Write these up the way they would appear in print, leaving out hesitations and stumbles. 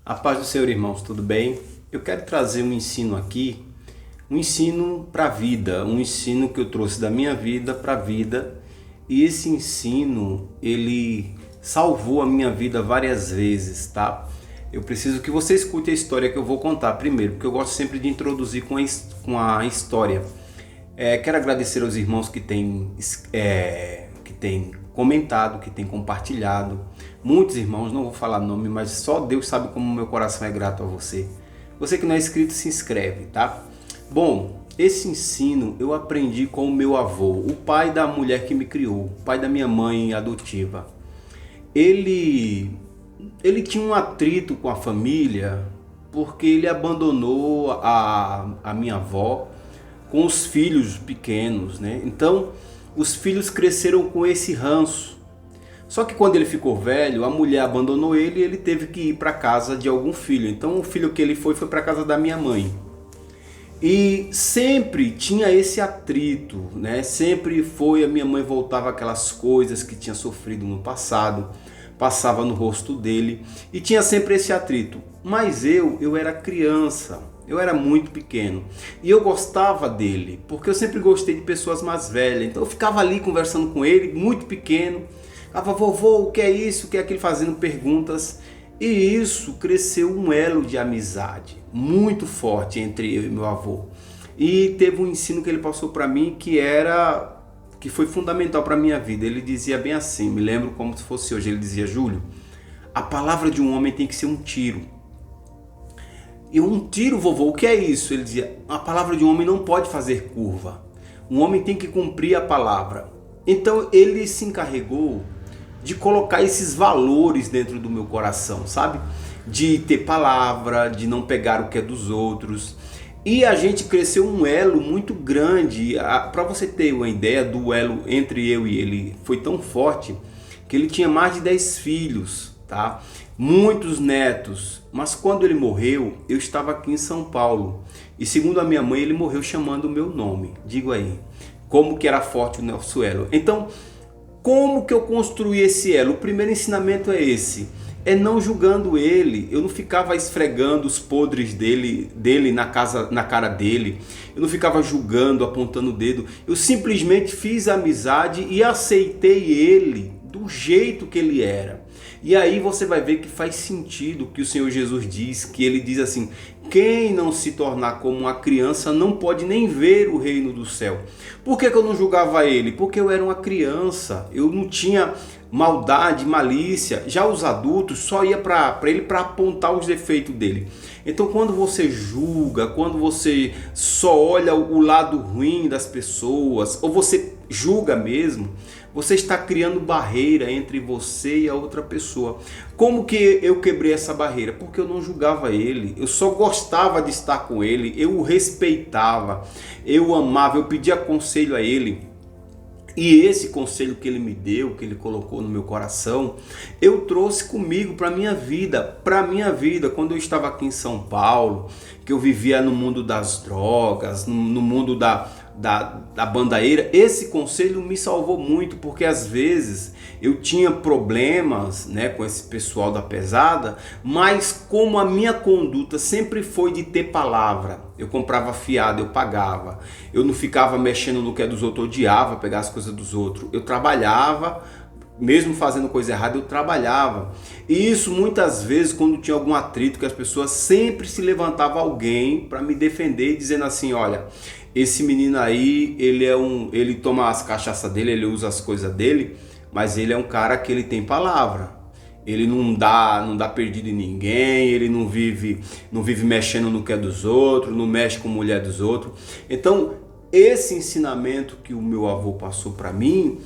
A paz do Senhor, irmãos, tudo bem? Eu quero trazer um ensino aqui, um ensino para a vida, um ensino que eu trouxe da minha vida para a vida. E esse ensino, ele salvou a minha vida várias vezes, tá? Eu preciso que você escute a história que eu vou contar primeiro, porque eu gosto sempre de introduzir com a história. Quero agradecer aos irmãos que têm comentado, que têm compartilhado. Muitos irmãos, não vou falar nome, mas só Deus sabe como meu coração é grato a você. Você que não é inscrito, se inscreve, tá? Bom, esse ensino eu aprendi com o meu avô, o pai da mulher que me criou, o pai da minha mãe adotiva. Ele tinha um atrito com a família porque ele abandonou a minha avó com os filhos pequenos, né? Então, os filhos cresceram com esse ranço. Só que quando ele ficou velho, a mulher abandonou ele e ele teve que ir para casa de algum filho. Então, o filho que ele foi para casa da minha mãe. E sempre tinha esse atrito, né? Sempre foi, a minha mãe voltava aquelas coisas que tinha sofrido no passado, passava no rosto dele e tinha sempre esse atrito. Mas eu era criança, eu era muito pequeno e eu gostava dele, porque eu sempre gostei de pessoas mais velhas. Então eu ficava ali conversando com ele, muito pequeno, falava, vovô, o que é isso, o que é aquilo, fazendo perguntas. E isso cresceu um elo de amizade muito forte entre eu e meu avô. E teve um ensino que ele passou para mim que foi fundamental para a minha vida. Ele dizia bem assim, me lembro como se fosse hoje, ele dizia, Júlio, a palavra de um homem tem que ser um tiro. E um tiro, vovô, o que é isso? Ele dizia, a palavra de um homem não pode fazer curva. Um homem tem que cumprir a palavra. Então ele se encarregou de colocar esses valores dentro do meu coração, sabe? De ter palavra, de não pegar o que é dos outros. E a gente cresceu um elo muito grande. Para você ter uma ideia do elo entre eu e ele, foi tão forte que ele tinha mais de 10 filhos, tá? Muitos netos. Mas quando ele morreu, eu estava aqui em São Paulo. E segundo a minha mãe, ele morreu chamando o meu nome. Digo aí, como que era forte o nosso elo. Então, como que eu construí esse elo? O primeiro ensinamento é esse. É não julgando ele. Eu não ficava esfregando os podres dele na cara dele. Eu não ficava julgando, apontando o dedo. Eu simplesmente fiz amizade e aceitei ele do jeito que ele era. E aí você vai ver que faz sentido o que o Senhor Jesus diz, que ele diz assim, quem não se tornar como uma criança não pode nem ver o reino do céu. Por que eu não julgava ele? Porque eu era uma criança, eu não tinha maldade, malícia. Já os adultos só ia para ele para apontar os defeitos dele. Então quando você julga, quando você só olha o lado ruim das pessoas, ou você julga mesmo, você está criando barreira entre você e a outra pessoa. Como que eu quebrei essa barreira? Porque eu não julgava ele, eu só gostava de estar com ele, eu o respeitava, eu o amava, eu pedia conselho a ele. E esse conselho que ele me deu, que ele colocou no meu coração, eu trouxe comigo para a minha vida. Quando eu estava aqui em São Paulo, que eu vivia no mundo das drogas, no mundo da bandaeira, esse conselho me salvou muito, porque às vezes eu tinha problemas, né, com esse pessoal da pesada, mas como a minha conduta sempre foi de ter palavra, eu comprava fiado, eu pagava, eu não ficava mexendo no que é dos outros, eu odiava pegar as coisas dos outros, eu trabalhava, mesmo fazendo coisa errada, eu trabalhava. E isso muitas vezes, quando tinha algum atrito, que as pessoas sempre se levantava alguém para me defender, dizendo assim, olha, esse menino aí, ele toma as cachaças dele, ele usa as coisas dele, mas ele é um cara que ele tem palavra. Ele não dá perdido em ninguém, ele não vive mexendo no que é dos outros, não mexe com a mulher dos outros. Então, esse ensinamento que o meu avô passou para mim,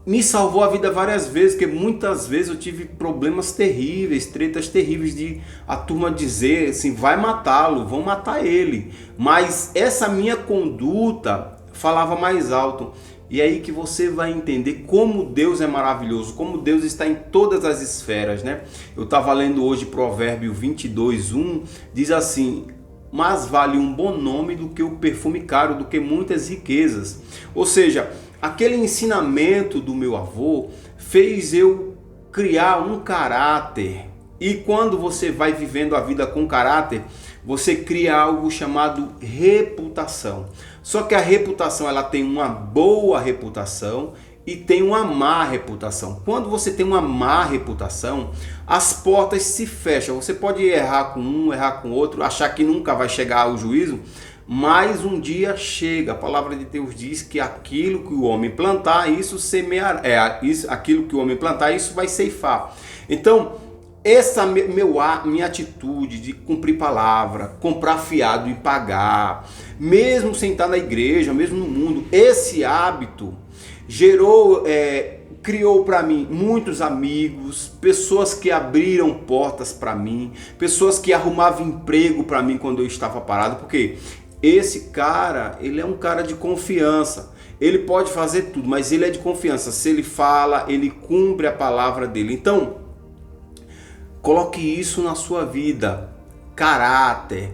me salvou a vida várias vezes, porque muitas vezes eu tive problemas terríveis, tretas terríveis de a turma dizer assim, vai matá-lo, vão matar ele. Mas essa minha conduta falava mais alto. E aí que você vai entender como Deus é maravilhoso, como Deus está em todas as esferas, né? Eu estava lendo hoje Provérbio 22:1, diz assim, mas vale um bom nome do que o perfume caro, do que muitas riquezas. Ou seja, aquele ensinamento do meu avô fez eu criar um caráter E quando você vai vivendo a vida com caráter, você cria algo chamado reputação. Só que a reputação, ela tem uma boa reputação e tem uma má reputação. Quando você tem uma má reputação, as portas se fecham. Você pode errar com um, errar com outro, achar que nunca vai chegar ao juízo, mas um dia chega. A palavra de Deus diz que aquilo que o homem plantar, isso semear, aquilo que o homem plantar, isso vai ceifar. Então, essa minha atitude de cumprir palavra, comprar fiado e pagar, mesmo sem estar na igreja, mesmo no mundo, esse hábito criou para mim muitos amigos, pessoas que abriram portas para mim, pessoas que arrumavam emprego para mim quando eu estava parado, porque esse cara, ele é um cara de confiança. Ele pode fazer tudo, mas ele é de confiança. Se ele fala, ele cumpre a palavra dele. Então, coloque isso na sua vida. Caráter,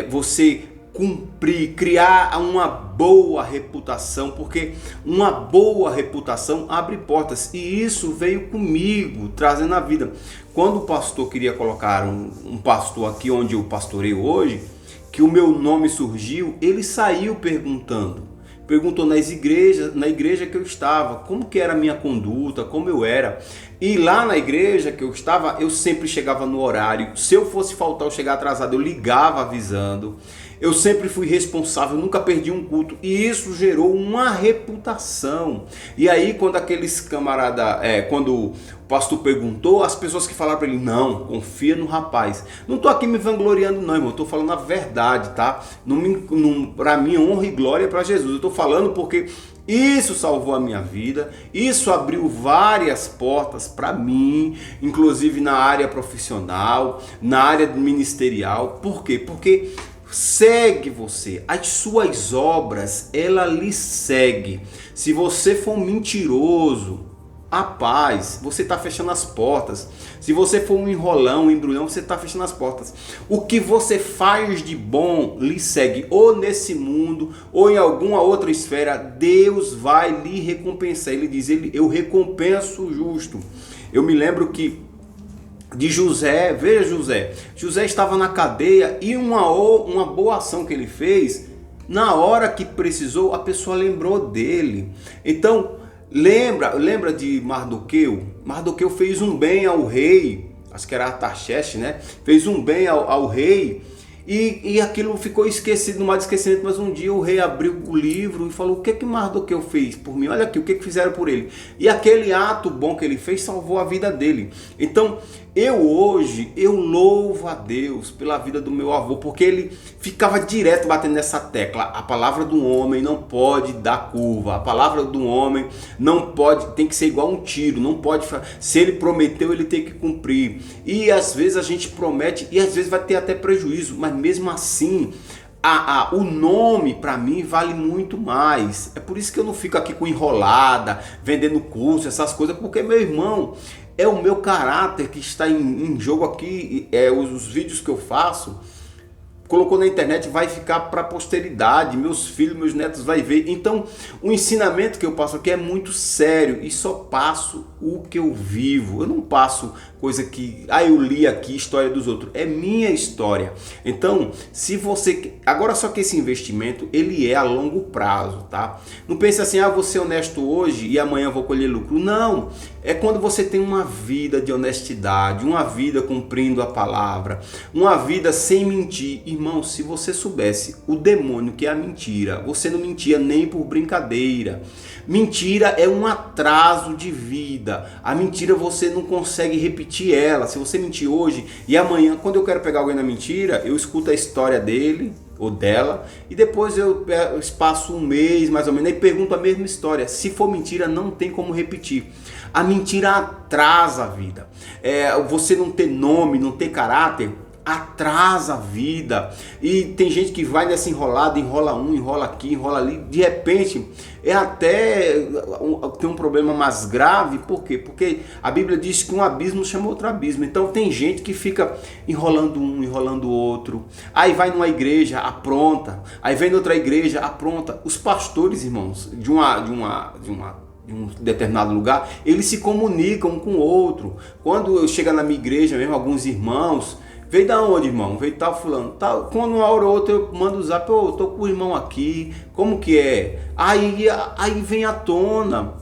você cumprir, criar uma boa reputação, porque uma boa reputação abre portas, e isso veio comigo, trazendo a vida. Quando o pastor queria colocar um pastor aqui onde eu pastoreio hoje, que o meu nome surgiu, ele saiu perguntou na igreja que eu estava, como que era a minha conduta, como eu era. E lá na igreja que eu estava, eu sempre chegava no horário. Se eu fosse faltar ou chegar atrasado, eu ligava avisando. Eu sempre fui responsável, nunca perdi um culto. E isso gerou uma reputação. E aí, quando aqueles camaradas, quando o pastor perguntou, as pessoas que falaram para ele, não, confia no rapaz. Não estou aqui me vangloriando não, irmão. Estou falando a verdade, tá? Para mim, honra e glória para Jesus. Eu estou falando porque isso salvou a minha vida. Isso abriu várias portas para mim, inclusive na área profissional, na área ministerial. Por quê? Porque segue você, as suas obras, ela lhe segue. Se você for um mentiroso, rapaz, você está fechando as portas. Se você for um enrolão, um embrulhão, você está fechando as portas. O que você faz de bom lhe segue, ou nesse mundo, ou em alguma outra esfera, Deus vai lhe recompensar. Ele diz, eu recompenso o justo. Eu me lembro que de José, veja José estava na cadeia e uma boa ação que ele fez, na hora que precisou, a pessoa lembrou dele. Então, lembra de Mardoqueu? Mardoqueu fez um bem ao rei, acho que era Artaxerxes, né? Fez um bem ao rei e aquilo ficou esquecido, no mar de esquecimento, mas um dia o rei abriu o livro e falou, o que Mardoqueu fez por mim? Olha aqui, o que fizeram por ele? E aquele ato bom que ele fez salvou a vida dele. Então, hoje louvo a Deus pela vida do meu avô, porque ele ficava direto batendo nessa tecla. A palavra do homem não pode dar curva. A palavra do homem não pode, tem que ser igual um tiro, não pode, se ele prometeu, ele tem que cumprir. E às vezes a gente promete e às vezes vai ter até prejuízo, mas mesmo assim, o nome para mim vale muito mais. É por isso que eu não fico aqui com enrolada, vendendo curso, essas coisas, porque, meu irmão, é o meu caráter que está em jogo aqui. Os vídeos que eu faço, colocou na internet, vai ficar para a posteridade, meus filhos, meus netos vai ver. Então, o ensinamento que eu passo aqui é muito sério e só passo o que eu vivo. Eu não passo coisa que, eu li aqui, história dos outros. É minha história. Então, se você... Agora, só que esse investimento, ele é a longo prazo, tá? Não pense assim, vou ser honesto hoje e amanhã vou colher lucro. Não. É quando você tem uma vida de honestidade, uma vida cumprindo a palavra, uma vida sem mentir. Irmão, se você soubesse o demônio que é a mentira, você não mentia nem por brincadeira. Mentira é um atraso de vida. A mentira você não consegue repetir ela. Se você mentir hoje e amanhã, quando eu quero pegar alguém na mentira, eu escuto a história dele ou dela e depois eu passo um mês mais ou menos e pergunto a mesma história. Se for mentira, não tem como repetir. A mentira atrasa a vida. Você não ter nome, não ter caráter, atrasa a vida. E tem gente que vai nessa enrolada, enrola enrola aqui, enrola ali. De repente, tem um problema mais grave. Por quê? Porque a Bíblia diz que um abismo chama outro abismo. Então tem gente que fica enrolando enrolando o outro. Aí vai numa igreja, apronta. Aí vem noutra igreja, apronta. Os pastores, irmãos, de uma de um determinado lugar, eles se comunicam um com o outro. Quando eu chego na minha igreja mesmo, alguns irmãos, veio da onde, irmão? Veio tal fulano, tal. Quando uma hora ou outra eu mando o zap, eu tô com o irmão aqui, como que é? Aí vem à tona,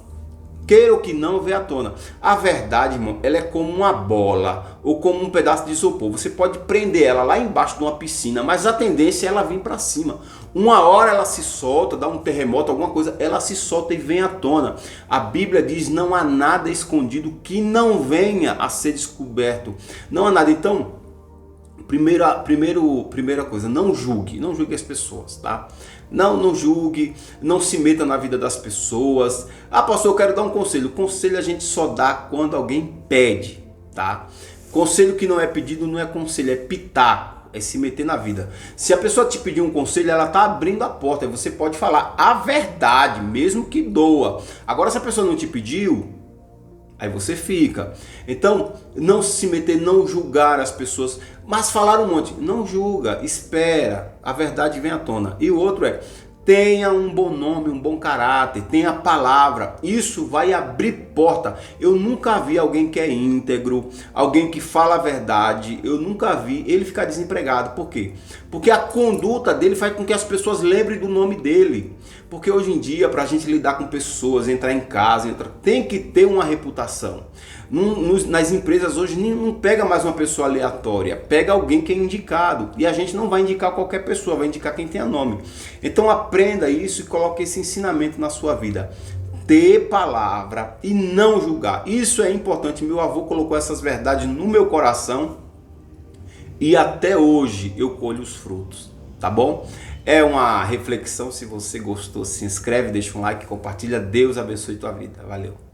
queira ou que não, vem à tona. A verdade, irmão, ela é como uma bola ou como um pedaço de isopor. Você pode prender ela lá embaixo de uma piscina, mas a tendência é ela vir para cima. Uma hora ela se solta, dá um terremoto, alguma coisa, ela se solta e vem à tona. A Bíblia diz: não há nada escondido que não venha a ser descoberto. Não há nada. Então, primeira coisa, não julgue as pessoas, tá? Não julgue, não se meta na vida das pessoas. Ah, pastor, eu quero dar um conselho. Conselho a gente só dá quando alguém pede, tá? Conselho que não é pedido não é conselho, é pitaco. É se meter na vida. Se a pessoa te pedir um conselho, ela está abrindo a porta. Você pode falar a verdade, mesmo que doa. Agora, se a pessoa não te pediu, aí você fica. Então, não se meter, não julgar as pessoas. Mas falar um monte, não julga, espera. A verdade vem à tona. E o outro é: tenha um bom nome, um bom caráter, tenha palavra. Isso vai abrir porta. Eu nunca vi alguém que é íntegro, alguém que fala a verdade. Eu nunca vi ele ficar desempregado. Por quê? Porque a conduta dele faz com que as pessoas lembrem do nome dele. Porque hoje em dia, para a gente lidar com pessoas, entrar em casa, tem que ter uma reputação. Nas empresas hoje não pega mais uma pessoa aleatória, pega alguém que é indicado. E a gente não vai indicar qualquer pessoa, vai indicar quem tenha nome. Então aprenda isso e coloque esse ensinamento na sua vida. Ter palavra e não julgar. Isso é importante. Meu avô colocou essas verdades no meu coração e até hoje eu colho os frutos, tá bom? É uma reflexão. Se você gostou, se inscreve, deixa um like, compartilha. Deus abençoe tua vida. Valeu.